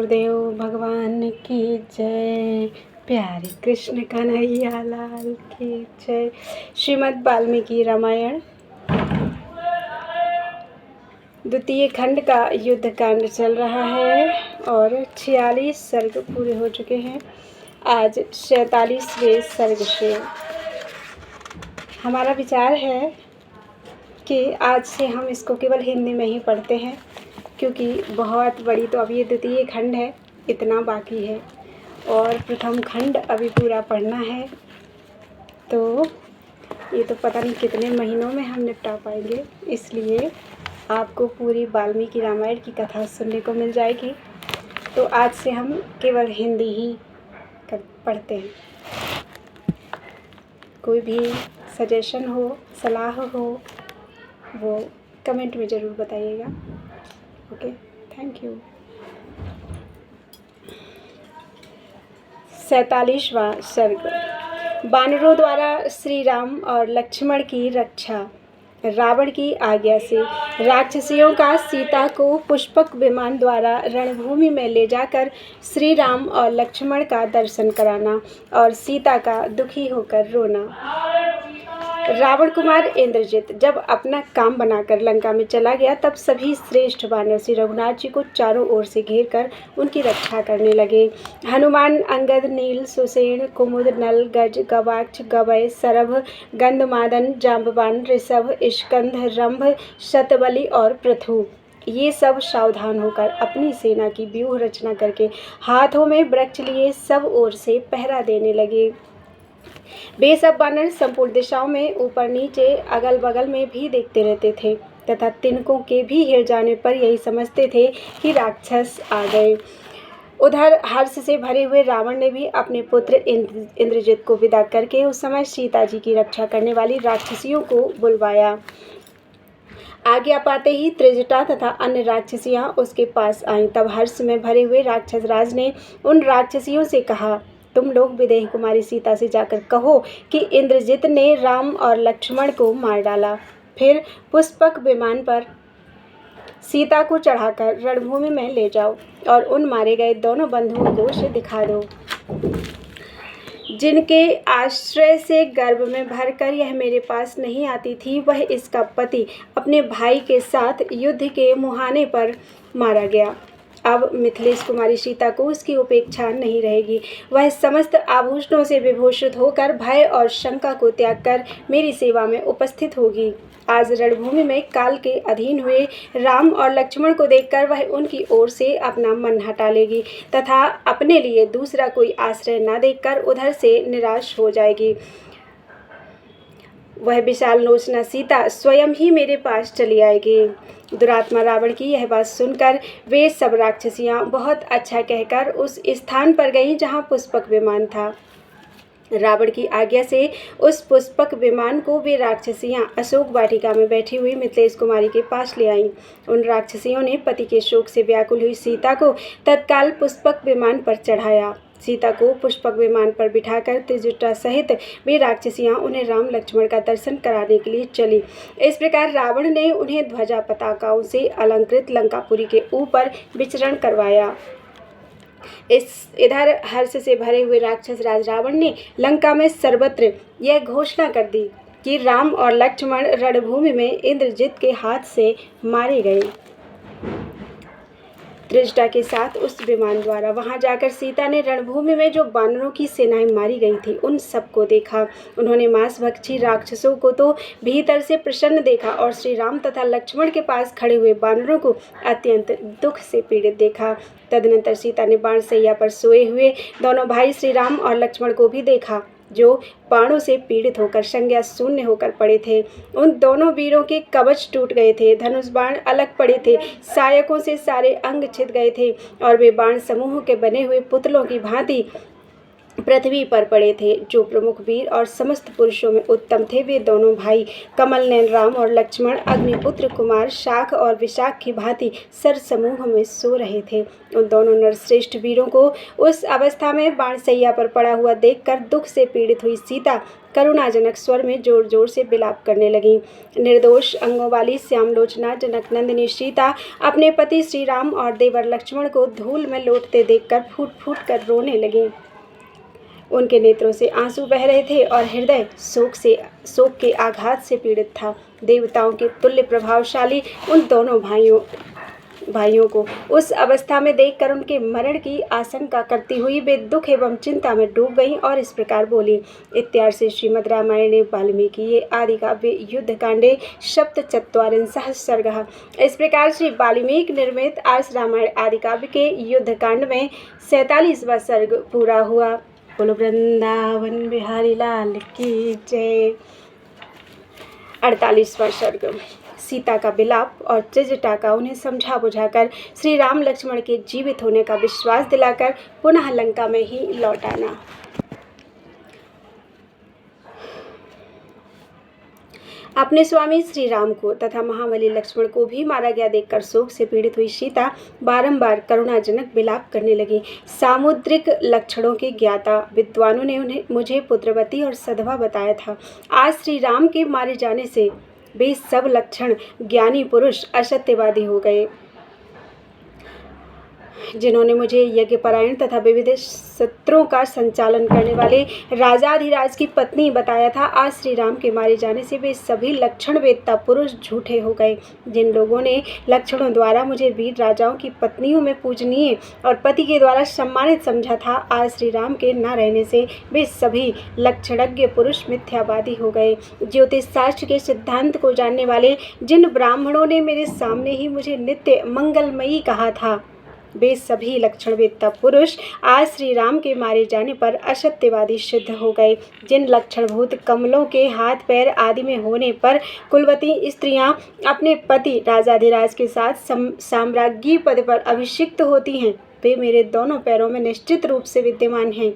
गुरुदेव भगवान की जय। प्यारे कृष्ण कन्हैया लाल की जय। श्रीमद् वाल्मीकि रामायण द्वितीय खंड का युद्ध कांड चल रहा है और 46 सर्ग पूरे हो चुके हैं। आज 47वें सर्ग से हमारा विचार है कि आज से हम इसको केवल हिंदी में ही पढ़ते हैं, क्योंकि बहुत बड़ी तो अभी ये द्वितीय खंड है, इतना बाकी है और प्रथम खंड अभी पूरा पढ़ना है। तो ये तो पता नहीं कितने महीनों में हम निपटा पाएंगे, इसलिए आपको पूरी वाल्मीकि रामायण की कथा सुनने को मिल जाएगी। तो आज से हम केवल हिंदी ही पढ़ते हैं। कोई भी सजेशन हो, सलाह हो, वो कमेंट में ज़रूर बताइएगा। Okay, thank you. 47वां सर्ग। वानरों द्वारा श्री राम और लक्ष्मण की रक्षा। रावण की आज्ञा से राक्षसियों का सीता को पुष्पक विमान द्वारा रणभूमि में ले जाकर श्री राम और लक्ष्मण का दर्शन कराना और सीता का दुखी होकर रोना। रावण कुमार इंद्रजित जब अपना काम बनाकर लंका में चला गया, तब सभी श्रेष्ठ वानर श्री रघुनाथ जी को चारों ओर से घेर कर उनकी रक्षा करने लगे। हनुमान, अंगद, नील, सुसेन, कुमुद, नल, गज, गवाक्ष, गवय, सरभ, गंधमादन, जाम्बवान, ऋषभ, स्कंध, रंभ, शतबली और पृथु, ये सब सावधान होकर अपनी सेना की व्यूह रचना करके हाथों में वृक्ष लिए सब ओर से पहरा देने लगे। वे सब वानर संपूर्ण दिशाओं में ऊपर नीचे अगल बगल में भी देखते रहते थे तथा तिनकों के भी हिल जाने पर यही समझते थे कि राक्षस आ गए। उधर हर्ष से भरे हुए रावण ने भी अपने पुत्र इंद्रजित को विदा करके उस समय सीता जी की रक्षा करने वाली राक्षसियों को बुलवाया। आज्ञा पाते ही त्रिजटा तथा अन्य राक्षसियां उसके पास आईं। तब हर्ष में भरे हुए राक्षस राज ने उन राक्षसियों से कहा, तुम लोग विदेह कुमारी सीता से जाकर कहो कि इंद्रजित ने राम और लक्ष्मण को मार डाला। फिर पुष्पक विमान पर सीता को चढ़ाकर रणभूमि में ले जाओ और उन मारे गए दोनों बंधुओं को उसे दिखा दो, जिनके आश्रय से गर्भ में भरकर यह मेरे पास नहीं आती थी। वह इसका पति अपने भाई के साथ युद्ध के मुहाने पर मारा गया। अब मिथिलेश कुमारी सीता को उसकी उपेक्षा नहीं रहेगी। वह समस्त आभूषणों से विभूषित होकर भय और शंका को त्याग कर मेरी सेवा में उपस्थित होगी। आज रणभूमि में काल के अधीन हुए राम और लक्ष्मण को देखकर वह उनकी ओर से अपना मन हटा लेगी तथा अपने लिए दूसरा कोई आश्रय न देखकर उधर से निराश हो जाएगी। वह विशाल लोचना सीता स्वयं ही मेरे पास चली आएगी। दुरात्मा रावण की यह बात सुनकर वे सब राक्षसियां बहुत अच्छा कहकर उस स्थान पर गईं जहां पुष्पक विमान था। रावण की आज्ञा से उस पुष्पक विमान को वे राक्षसियां अशोक वाटिका में बैठी हुई मिथिलेश कुमारी के पास ले आईं। उन राक्षसियों ने पति के शोक से व्याकुल हुई सीता को तत्काल पुष्पक विमान पर चढ़ाया। सीता को पुष्पक विमान पर बिठाकर त्रिजटा सहित वे राक्षसियां उन्हें राम लक्ष्मण का दर्शन कराने के लिए चली। इस प्रकार रावण ने उन्हें ध्वजा पताकाओं से अलंकृत लंकापुरी के ऊपर विचरण करवाया। इधर हर्ष से भरे हुए राक्षस राज रावण ने लंका में सर्वत्र यह घोषणा कर दी कि राम और लक्ष्मण रणभूमि में इंद्रजित के हाथ से मारे गए। त्रिजटा के साथ उस विमान द्वारा वहां जाकर सीता ने रणभूमि में जो वानरों की सेनाएं मारी गई थी उन सबको देखा। उन्होंने मांसभक्षी राक्षसों को तो भीतर से प्रसन्न देखा और श्री राम तथा लक्ष्मण के पास खड़े हुए वानरों को अत्यंत दुख से पीड़ित देखा। तदनंतर सीता ने बाणशैया पर सोए हुए दोनों भाई श्री राम और लक्ष्मण को भी देखा, जो बाणों से पीड़ित होकर संज्ञा शून्य होकर पड़े थे। उन दोनों वीरों के कवच टूट गए थे, धनुष बाण अलग पड़े थे, सहायकों से सारे अंग छिद गए थे और वे बाण समूह के बने हुए पुतलों की भांति पृथ्वी पर पड़े थे। जो प्रमुख वीर और समस्त पुरुषों में उत्तम थे, वे दोनों भाई कमल नयन राम और लक्ष्मण अग्निपुत्र कुमार शाख और विशाख की भांति सर समूह में सो रहे थे। उन दोनों नरश्रेष्ठ वीरों को उस अवस्था में बाणसैया पर पड़ा हुआ देखकर दुख से पीड़ित हुई सीता करुणाजनक स्वर में जोर जोर से विलाप करने लगी। निर्दोष अंगों वाली श्यामलोचना जनक नंदिनी सीता अपने पति श्री राम और देवर लक्ष्मण को धूल में लौटते देखकर फूट फूट कर रोने लगी। उनके नेत्रों से आंसू बह रहे थे और हृदय शोक के आघात से पीड़ित था। देवताओं के तुल्य प्रभावशाली उन दोनों भाइयों को उस अवस्था में देखकर उनके मरण की आशंका करती हुई वे दुख एवं चिंता में डूब गईं और इस प्रकार बोली। इत्यादि से श्रीमद् रामायणे वाल्मीकि आदि काव्ये युद्धकांडे सप्तचत्वारिंशः सर्गः। इस प्रकार श्री वाल्मीकि निर्मित आर्ष रामायण आदि काव्य के युद्धकांड में 47वां सर्ग पूरा हुआ। बोलो वृंदावन बिहारी लाल की जय। 48वां सर्ग सीता का विलाप और त्रिजटा का उन्हें समझा बुझाकर श्री राम लक्ष्मण के जीवित होने का विश्वास दिलाकर पुनः लंका में ही लौट आना। अपने स्वामी श्री राम को तथा महाबली लक्ष्मण को भी मारा गया देखकर शोक से पीड़ित हुई सीता बारंबार करुणाजनक विलाप करने लगी। सामुद्रिक लक्षणों के ज्ञाता विद्वानों ने मुझे पुत्रवती और सधवा बताया था। आज श्री राम के मारे जाने से वे सब लक्षण ज्ञानी पुरुष असत्यवादी हो गए, जिन्होंने मुझे यज्ञपरायण तथा विविध सत्रों का संचालन करने वाले राजाधिराज की पत्नी बताया था। आज श्री राम के मारे जाने से वे सभी लक्षण वेत्ता पुरुष झूठे हो गए। जिन लोगों ने लक्षणों द्वारा मुझे वीर राजाओं की पत्नियों में पूजनीय और पति के द्वारा सम्मानित समझा था, आज श्री राम के न रहने से वे सभी लक्षणज्ञ पुरुष मिथ्यावादी हो गए। ज्योतिष शास्त्र के सिद्धांत को जानने वाले जिन ब्राह्मणों ने मेरे सामने ही मुझे नित्य मंगलमयी कहा था, वे सभी लक्षणवेत्ता पुरुष आज श्री राम के मारे जाने पर असत्यवादी सिद्ध हो गए। जिन लक्षणभूत कमलों के हाथ पैर आदि में होने पर कुलवती स्त्रियां अपने पति राजाधिराज के साथ साम्राज्ञी पद पर अभिषिक्त होती हैं, वे मेरे दोनों पैरों में निश्चित रूप से विद्यमान हैं।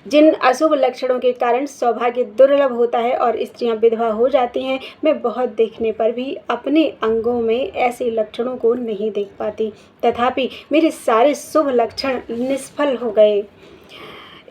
जिन अशुभ लक्षणों के कारण सौभाग्य दुर्लभ होता है और स्त्रियां विधवा हो जाती हैं, मैं बहुत देखने पर भी अपने अंगों में ऐसे लक्षणों को नहीं देख पाती। तथापि मेरे सारे शुभ लक्षण निष्फल हो गए।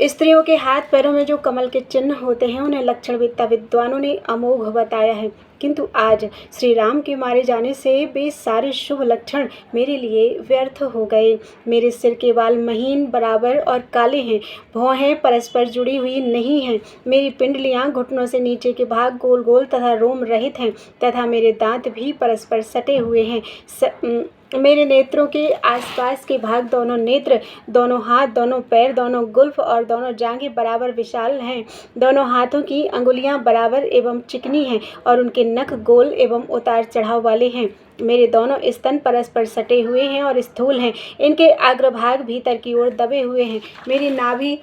स्त्रियों के हाथ पैरों में जो कमल के चिन्ह होते हैं, उन्हें लक्षणवेत्ता विद्वानों ने अमोघ बताया है, किंतु आज श्री राम के मारे जाने से वे सारे शुभ लक्षण मेरे लिए व्यर्थ हो गए। मेरे सिर के बाल महीन बराबर और काले हैं, भौहें परस्पर जुड़ी हुई नहीं हैं, मेरी पिंडलियां घुटनों से नीचे के भाग गोल गोल तथा रोम रहित हैं तथा मेरे दांत भी परस्पर सटे हुए हैं। मेरे नेत्रों के आसपास के भाग, दोनों नेत्र, दोनों हाथ, दोनों पैर, दोनों गुल्फ और दोनों जांघें बराबर विशाल हैं। दोनों हाथों की अंगुलियां बराबर एवं चिकनी हैं और उनके नख गोल एवं उतार चढ़ाव वाले हैं। मेरे दोनों स्तन परस्पर सटे हुए हैं और स्थूल हैं। इनके अग्रभाग भीतर की ओर दबे हुए हैं। मेरी नाभि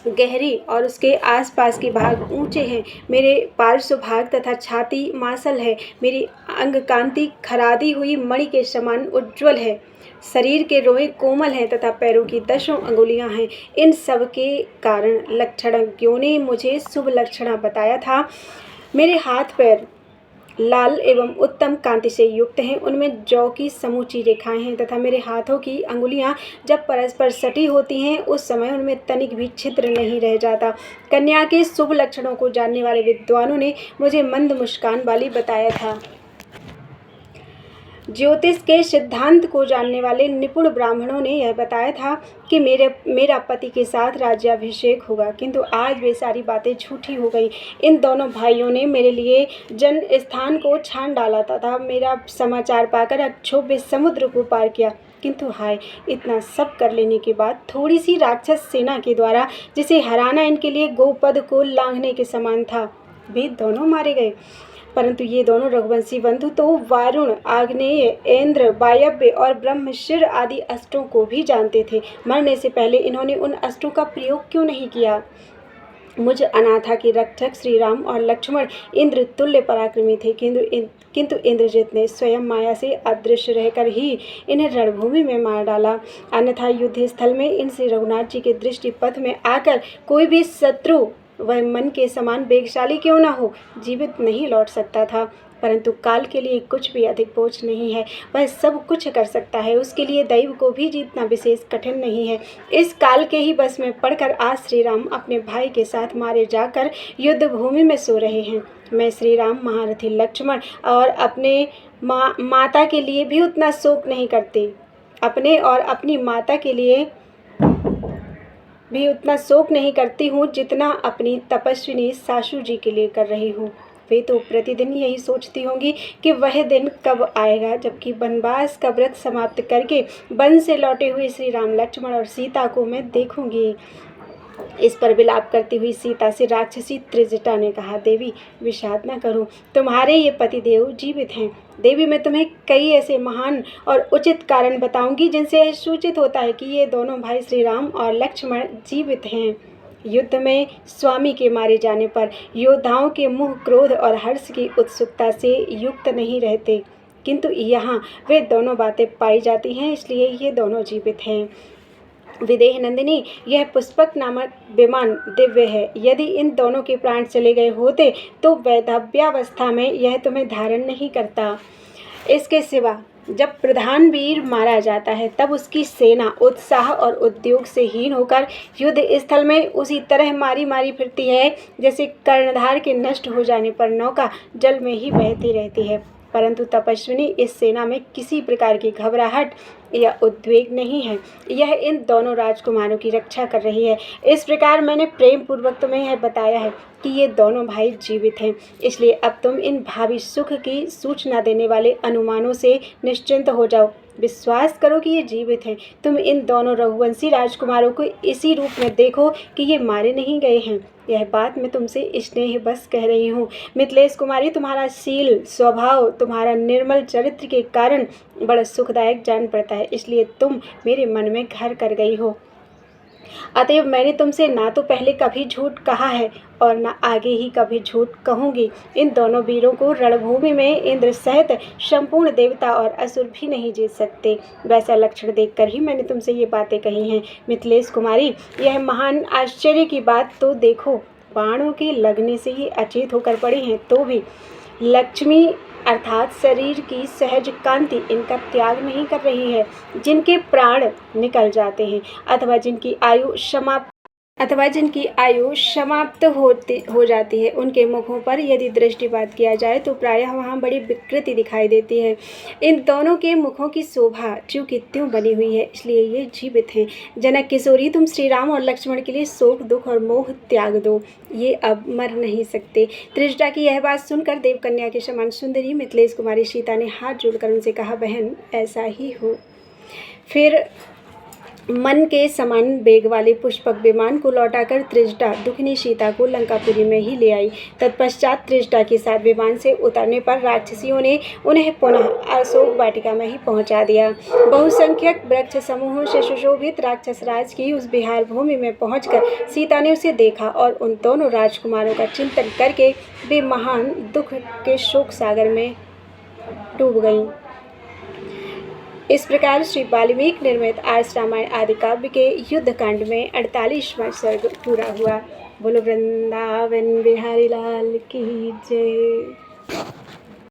गहरी और उसके आसपास के भाग ऊंचे हैं। मेरे पार्श्व भाग तथा छाती मांसल है। मेरी अंग कांति खरादी हुई मणि के समान उज्ज्वल है। शरीर के रोए कोमल हैं तथा पैरों की 10 अंगुलियां हैं। इन सब के कारण लक्षणज्ञों ने मुझे शुभ लक्षण बताया था। मेरे हाथ पैर लाल एवं उत्तम कांति से युक्त हैं, उनमें जौ की समूची रेखाएं हैं तथा मेरे हाथों की अंगुलियां जब परस्पर सटी होती हैं, उस समय उनमें तनिक भी छिद्र नहीं रह जाता। कन्या के शुभ लक्षणों को जानने वाले विद्वानों ने मुझे मंद मुस्कान वाली बताया था। ज्योतिष के सिद्धांत को जानने वाले निपुण ब्राह्मणों ने यह बताया था कि मेरा पति के साथ राज्याभिषेक होगा, किंतु आज वे सारी बातें झूठी हो गई। इन दोनों भाइयों ने मेरे लिए जन स्थान को छान डाला तथा मेरा समाचार पाकर अक्षोभ्य समुद्र को पार किया, किंतु हाय, इतना सब कर लेने के बाद थोड़ी सी राक्षस सेना के द्वारा जिसे हराना इनके लिए गोपद को लांघने के समान था, वे दोनों मारे गए। परंतु ये दोनों रघुवंशी बंधु तो वारुण, आग्नेय, इंद्र, वायव्य और ब्रह्मशिर आदि अस्त्रों को भी जानते थे। मरने से पहले इन्होंने उन अस्त्रों का प्रयोग क्यों नहीं किया? मुझ अनाथा के रक्षक श्री राम और लक्ष्मण इंद्र तुल्य पराक्रमी थे, किंतु इंद्रजित ने स्वयं माया से अदृश्य रहकर ही इन्हें रणभूमि में मार डाला। अन्यथा युद्ध स्थल में इन श्री रघुनाथ जी के दृष्टि पथ में आकर कोई भी शत्रु, वह मन के समान वेगशाली क्यों न हो, जीवित नहीं लौट सकता था। परंतु काल के लिए कुछ भी अधिक बोझ नहीं है, वह सब कुछ कर सकता है। उसके लिए दैव को भी जीतना विशेष कठिन नहीं है। इस काल के ही बस में पड़कर आज श्री राम अपने भाई के साथ मारे जाकर युद्ध भूमि में सो रहे हैं। मैं श्री राम, महारथी लक्ष्मण और अपने माता के लिए भी उतना शोक नहीं करते, अपने और अपनी माता के लिए भी उतना शोक नहीं करती हूँ जितना अपनी तपस्विनी सासू जी के लिए कर रही हूँ। वे तो प्रतिदिन यही सोचती होंगी कि वह दिन कब आएगा जबकि वनवास का व्रत समाप्त करके वन से लौटे हुए श्री राम, लक्ष्मण और सीता को मैं देखूंगी। इस पर विलाप करती हुई सीता से राक्षसी त्रिजटा ने कहा, देवी विषाद न करो, तुम्हारे ये पतिदेव जीवित हैं। देवी, मैं तुम्हें कई ऐसे महान और उचित कारण बताऊंगी जिनसे सूचित होता है कि ये दोनों भाई श्री राम और लक्ष्मण जीवित हैं। युद्ध में स्वामी के मारे जाने पर योद्धाओं के मुंह क्रोध और हर्ष की उत्सुकता से युक्त नहीं रहते, किंतु यहाँ वे दोनों बातें पाई जाती हैं, इसलिए ये दोनों जीवित हैं। विदेह नंदिनी, यह पुष्पक नामक विमान दिव्य है। यदि इन दोनों के प्राण चले गए होते तो वैधव्यावस्था में यह तुम्हें धारण नहीं करता। इसके सिवा जब प्रधान वीर मारा जाता है तब उसकी सेना उत्साह और उद्योग से हीन होकर युद्ध स्थल में उसी तरह मारी मारी फिरती है जैसे कर्णधार के नष्ट हो जाने पर नौका जल में ही बहती रहती है। परंतु तपस्विनी इस सेना में किसी प्रकार की घबराहट या उद्वेग नहीं है। यह इन दोनों राजकुमारों की रक्षा कर रही है। इस प्रकार मैंने प्रेम पूर्वक तुम्हें यह बताया है कि ये दोनों भाई जीवित हैं। इसलिए अब तुम इन भावी सुख की सूचना देने वाले अनुमानों से निश्चिंत हो जाओ। विश्वास करो कि ये जीवित हैं। तुम इन दोनों रघुवंशी राजकुमारों को इसी रूप में देखो कि ये मारे नहीं गए हैं। यह बात मैं तुमसे स्नेह बस कह रही हूँ। मिथिलेश कुमारी, तुम्हारा शील स्वभाव, तुम्हारा निर्मल चरित्र के कारण बड़ा सुखदायक जान पड़ता है, इसलिए तुम मेरे मन में घर कर गई हो। अतएव मैंने तुमसे ना तो पहले कभी झूठ कहा है और न आगे ही कभी झूठ कहूँगी। इन दोनों वीरों को रणभूमि में इंद्र सहित संपूर्ण देवता और असुर भी नहीं जीत सकते। वैसा लक्षण देखकर ही मैंने तुमसे ये बातें कही हैं। मिथिलेश कुमारी, यह महान आश्चर्य की बात तो देखो, बाणों के लगने से ही अचेत होकर पड़े हैं तो भी लक्ष्मी अर्थात शरीर की सहज कांति इनका त्याग नहीं कर रही है। जिनके प्राण निकल जाते हैं अथवा जिनकी आयु समाप्त हो जाती है, उनके मुखों पर यदि दृष्टिपात किया जाए तो प्रायः वहाँ बड़ी विकृति दिखाई देती है। इन दोनों के मुखों की शोभा ज्यों की त्यों बनी हुई है, इसलिए ये जीवित हैं। जनक किशोरी, तुम श्री राम और लक्ष्मण के लिए शोक, दुख और मोह त्याग दो, ये अब मर नहीं सकते। त्रिजटा की यह बात सुनकर देवकन्या के समान सुंदरी मिथिलेश कुमारी सीता ने हाथ जोड़कर उनसे कहा, बहन ऐसा ही हो। फिर मन के समान वेग वाले पुष्पक विमान को लौटाकर त्रिजटा दुखनी सीता को लंकापुरी में ही ले आई। तत्पश्चात त्रिजटा के साथ विमान से उतरने पर राक्षसियों ने उन्हें पुनः अशोक वाटिका में ही पहुंचा दिया। बहुसंख्यक वृक्ष समूहों से सुशोभित राक्षस राज की उस बिहार भूमि में पहुंचकर सीता ने उसे देखा और उन दोनों राजकुमारों का चिंतन करके वे महान दुख के शोक सागर में डूब गईं। इस प्रकार श्री वाल्मीकि निर्मित आर्ष रामायण आदि काव्य के युद्ध कांड में 48वां सर्ग पूरा हुआ। बोलो वृंदावन बिहारी लाल की जय।